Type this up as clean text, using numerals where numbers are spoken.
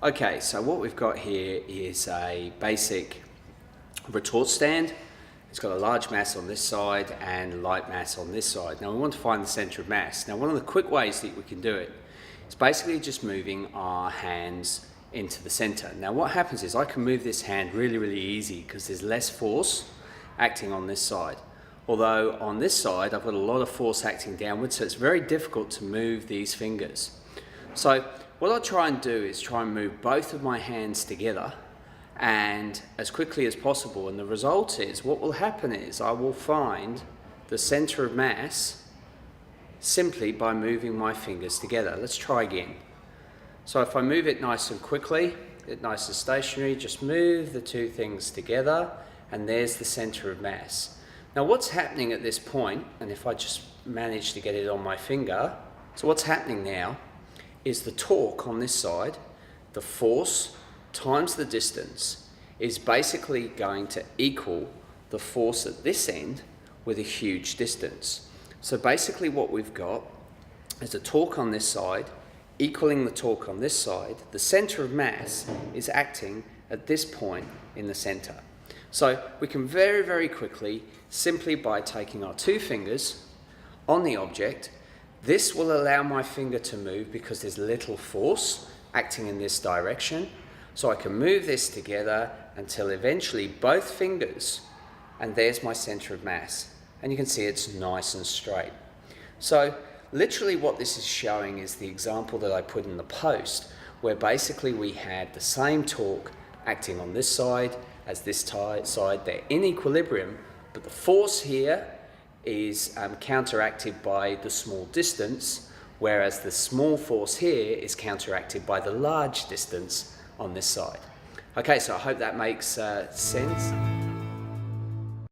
Okay, so what we've got here is a basic retort stand. It's got a large mass on this side and light mass on this side. Now we want to find the center of mass. Now one of the quick ways that we can do it is basically just moving our hands into the center. Now what happens is I can move this hand really easy because there's less force acting on this side. Although on this side I've got a lot of force acting downwards, so it's very difficult to move these fingers. So what I'll try and do is try and move both of my hands together and as quickly as possible, and the result is what will happen is I will find the center of mass simply by moving my fingers together. Let's try again. So if I move it nice and quickly, nice and stationary, just move the two things together and there's the center of mass. Now what's happening at this point, and if I just manage to get it on my finger, so what's happening now is the torque on this side, the force times the distance, is basically going to equal the force at this end with a huge distance. So basically what we've got is a torque on this side equaling the torque on this side. The center of mass is acting at this point in the center. So we can very quickly, simply by taking our two fingers on the object, this will allow my finger to move because there's little force acting in this direction. So I can move this together until eventually both fingers, and there's my center of mass. And you can see it's nice and straight. So literally what this is showing is the example that I put in the post, where basically we had the same torque acting on this side as this side. They're in equilibrium, but the force here is counteracted by the small distance, whereas the small force here is counteracted by the large distance on this side. Okay, so I hope that makes sense.